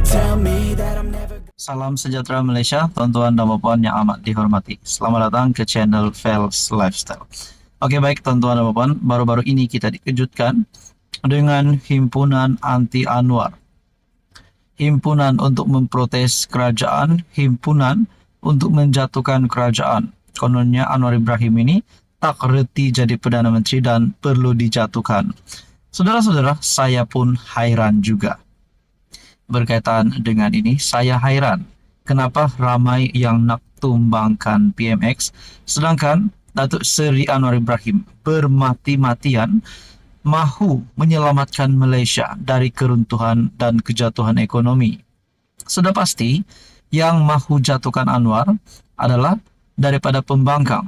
tell me that I'm never. Salam sejahtera Malaysia, tuan-tuan dan puan yang amat dihormati. Selamat datang ke channel Fels Lifestyle. Oke, baik tuan-tuan dan puan, baru-baru ini kita dikejutkan dengan himpunan anti Anwar. Himpunan untuk memprotes kerajaan, himpunan untuk menjatuhkan kerajaan. Kononnya Anwar Ibrahim ini tak reti jadi Perdana Menteri dan perlu dijatuhkan. Saudara-saudara, saya pun hairan juga. Berkaitan dengan ini, saya hairan kenapa ramai yang nak tumbangkan PMX, sedangkan Datuk Seri Anwar Ibrahim bermati-matian mahu menyelamatkan Malaysia dari keruntuhan dan kejatuhan ekonomi. Sudah pasti, yang mahu jatuhkan Anwar adalah daripada pembangkang.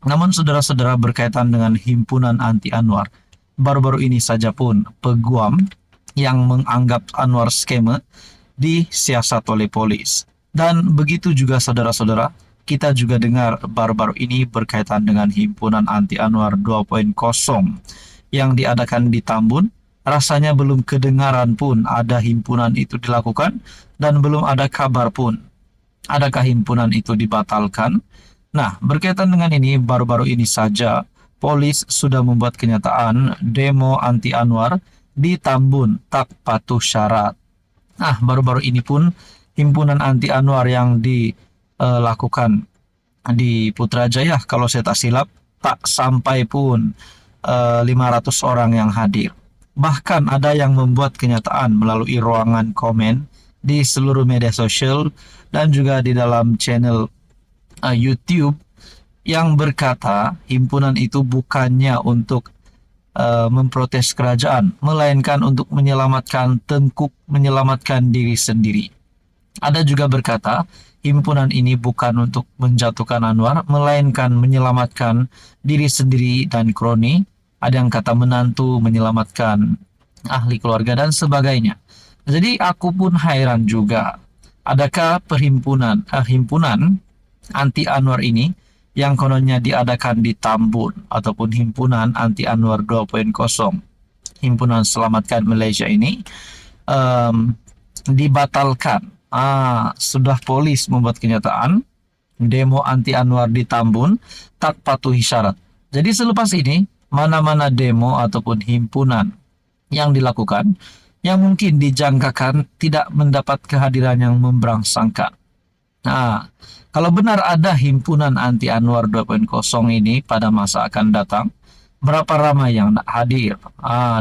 Namun saudara-saudara, berkaitan dengan himpunan anti Anwar, baru-baru ini saja pun peguam yang menganggap Anwar scammer disiasat oleh polis. Dan begitu juga saudara-saudara, kita juga dengar baru-baru ini berkaitan dengan himpunan anti Anwar 2.0 yang diadakan di Tambun. Rasanya belum kedengaran pun ada himpunan itu dilakukan dan belum ada kabar pun adakah himpunan itu dibatalkan. Nah, berkaitan dengan ini, baru-baru ini saja polis sudah membuat kenyataan demo anti Anwar di Tambun tak patuh syarat. Nah, baru-baru ini pun himpunan anti Anwar yang dilakukan di Putrajaya, kalau saya tak silap, tak sampai pun 500 orang yang hadir. Bahkan ada yang membuat kenyataan melalui ruangan komen di seluruh media sosial dan juga di dalam channel YouTube yang berkata himpunan itu bukannya untuk memprotes kerajaan, melainkan untuk menyelamatkan tengkuk, menyelamatkan diri sendiri. Ada juga berkata himpunan ini bukan untuk menjatuhkan Anwar, melainkan menyelamatkan diri sendiri dan kroni. Ada yang kata menantu, menyelamatkan ahli keluarga dan sebagainya. Jadi aku pun hairan juga. Adakah himpunan anti Anwar ini yang kononnya diadakan di Tambun ataupun himpunan anti Anwar 2.0, himpunan selamatkan Malaysia ini dibatalkan. Sudah polis membuat kenyataan demo anti Anwar di Tambun tak patuhi syarat. Jadi selepas ini mana-mana demo ataupun himpunan yang dilakukan yang mungkin dijangkakan tidak mendapat kehadiran yang memberangsangkan. Kalau benar ada himpunan anti Anwar 2.0 ini pada masa akan datang, berapa ramai yang nak hadir?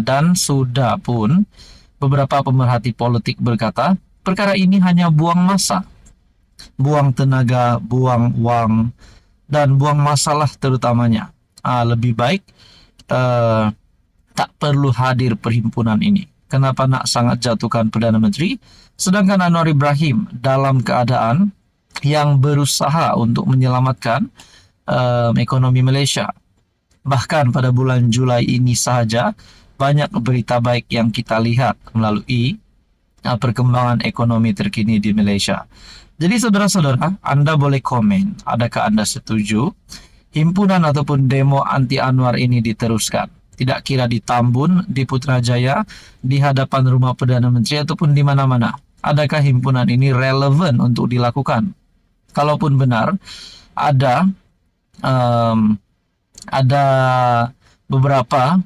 Dan sudah pun beberapa pemerhati politik berkata, perkara ini hanya buang masa, buang tenaga, buang wang, dan buang masalah terutamanya. Lebih baik tak perlu hadir perhimpunan ini. Kenapa nak sangat jatuhkan Perdana Menteri? Sedangkan Anwar Ibrahim dalam keadaan yang berusaha untuk menyelamatkan ekonomi Malaysia. Bahkan pada bulan Julai ini sahaja banyak berita baik yang kita lihat melalui perkembangan ekonomi terkini di Malaysia. Jadi saudara-saudara, Anda boleh komen, adakah Anda setuju himpunan ataupun demo anti Anwar ini diteruskan? Tidak kira di Tambun, di Putrajaya, di hadapan rumah Perdana Menteri ataupun di mana-mana. Adakah himpunan ini relevan untuk dilakukan? Kalaupun benar, ada beberapa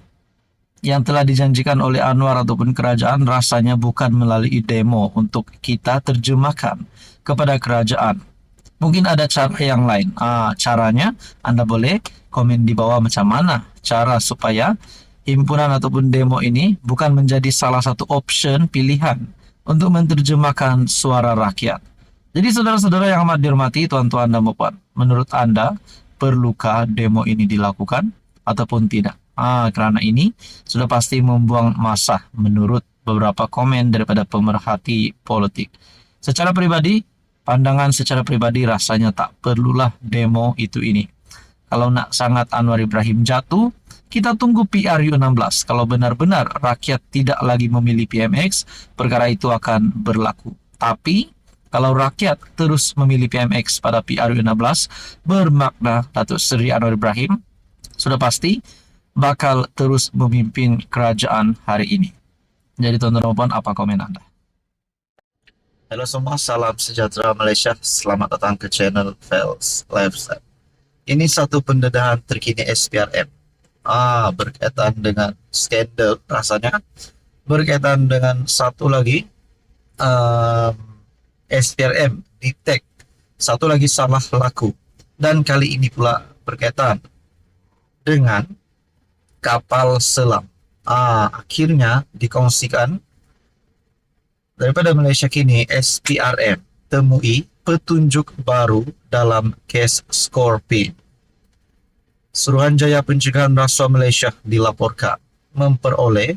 yang telah dijanjikan oleh Anwar ataupun kerajaan, rasanya bukan melalui demo untuk kita terjemahkan kepada kerajaan. Mungkin ada cara yang lain. Caranya Anda boleh komen di bawah macam mana cara supaya himpunan ataupun demo ini bukan menjadi salah satu option pilihan untuk menerjemahkan suara rakyat. Jadi saudara-saudara yang amat dihormati, tuan-tuan dan puan, menurut Anda perlukah demo ini dilakukan ataupun tidak? Kerana ini sudah pasti membuang masa menurut beberapa komen daripada pemerhati politik. Secara pribadi, pandangan secara pribadi rasanya tak perlulah demo itu ini. Kalau nak sangat Anwar Ibrahim jatuh, kita tunggu PRU 16. Kalau benar-benar rakyat tidak lagi memilih PMX, perkara itu akan berlaku. Tapi kalau rakyat terus memilih PMX pada PRU 16, bermakna Datuk Seri Anwar Ibrahim sudah pasti bakal terus memimpin kerajaan hari ini. Jadi tuan-tuan dan puan, apa komen Anda? Halo semua, salam sejahtera Malaysia. Selamat datang ke channel Fels Lifestyle. Ini satu pendedahan terkini SPRM. Berkaitan dengan skandal rasanya. Berkaitan dengan satu lagi um, SPRM detect satu lagi salah laku. Dan kali ini pula berkaitan dengan kapal selam. Akhirnya dikongsikan daripada Malaysia kini, SPRM temui petunjuk baru dalam kes Scorpion. Suruhanjaya Pencegahan Rasuah Malaysia dilaporkan memperoleh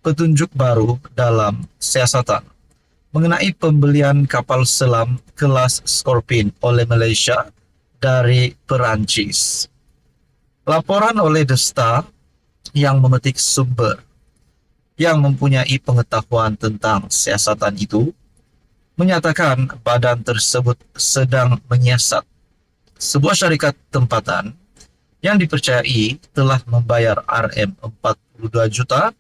petunjuk baru dalam siasatan mengenai pembelian kapal selam kelas Scorpion oleh Malaysia dari Perancis. Laporan oleh The Star yang memetik sumber yang mempunyai pengetahuan tentang siasatan itu menyatakan badan tersebut sedang menyiasat sebuah syarikat tempatan yang dipercayai telah membayar RM42 juta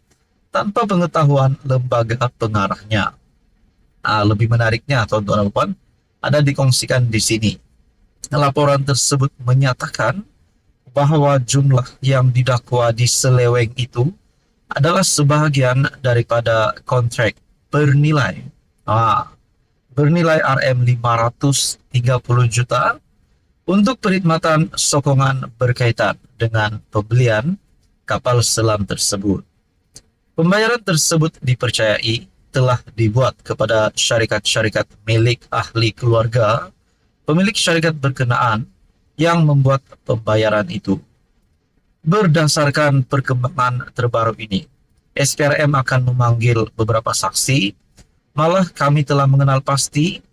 tanpa pengetahuan lembaga pengarahnya. Lebih menariknya, tuan-tuan dan puan, ada dikongsikan di sini. Laporan tersebut menyatakan bahwa jumlah yang didakwa di seleweng itu adalah sebahagian daripada kontrak bernilai RM530 juta untuk perkhidmatan sokongan berkaitan dengan pembelian kapal selam tersebut. Pembayaran tersebut dipercayai telah dibuat kepada syarikat-syarikat milik ahli keluarga, pemilik syarikat berkenaan yang membuat pembayaran itu. Berdasarkan perkembangan terbaru ini, SPRM akan memanggil beberapa saksi. Malah kami telah mengenal pasti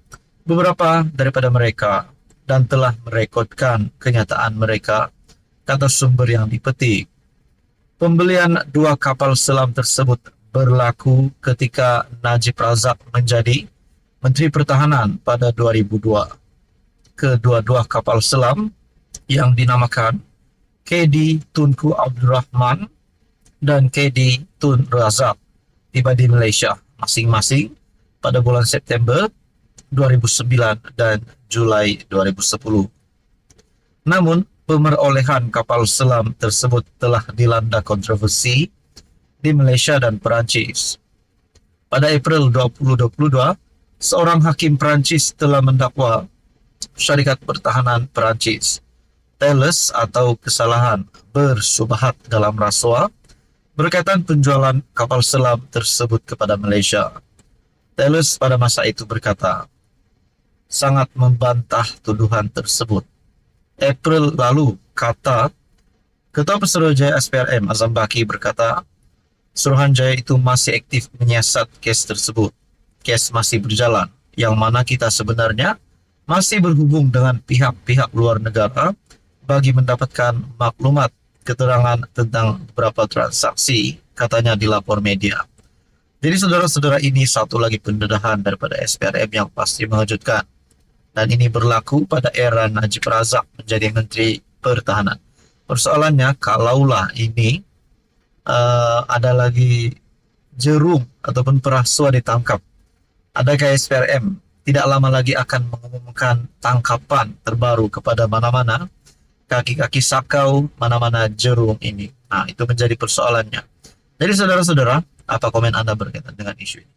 beberapa daripada mereka dan telah merekodkan kenyataan mereka, kata sumber yang dipetik. Pembelian 2 kapal selam tersebut berlaku ketika Najib Razak menjadi Menteri Pertahanan pada 2002. Kedua-dua kapal selam yang dinamakan KD Tunku Abdul Rahman dan KD Tun Razak tiba di Malaysia masing-masing pada bulan September 2009 dan Julai 2010. Namun, pemerolehan kapal selam tersebut telah dilanda kontroversi di Malaysia dan Perancis. Pada April 2022, seorang hakim Perancis telah mendakwa syarikat pertahanan Perancis Thales atau kesalahan bersubahat dalam rasuah berkaitan penjualan kapal selam tersebut kepada Malaysia. Thales pada masa itu berkata, sangat membantah tuduhan tersebut. April lalu, kata Ketua Pesuruhjaya SPRM Azam Baki berkata, Suruhanjaya itu masih aktif menyiasat kes tersebut. Kes masih berjalan, yang mana kita sebenarnya masih berhubung dengan pihak-pihak luar negara bagi mendapatkan maklumat keterangan tentang beberapa transaksi, katanya di lapor media. Jadi saudara-saudara, ini satu lagi pendedahan daripada SPRM yang pasti mengejutkan. Dan ini berlaku pada era Najib Razak menjadi Menteri Pertahanan. Persoalannya, kalaulah ini ada lagi jerum ataupun perasua ditangkap, adakah SPRM tidak lama lagi akan mengumumkan tangkapan terbaru kepada mana-mana kaki-kaki sakau, mana-mana jerum ini? Itu menjadi persoalannya. Jadi saudara-saudara, apa komen Anda berkaitan dengan isu ini?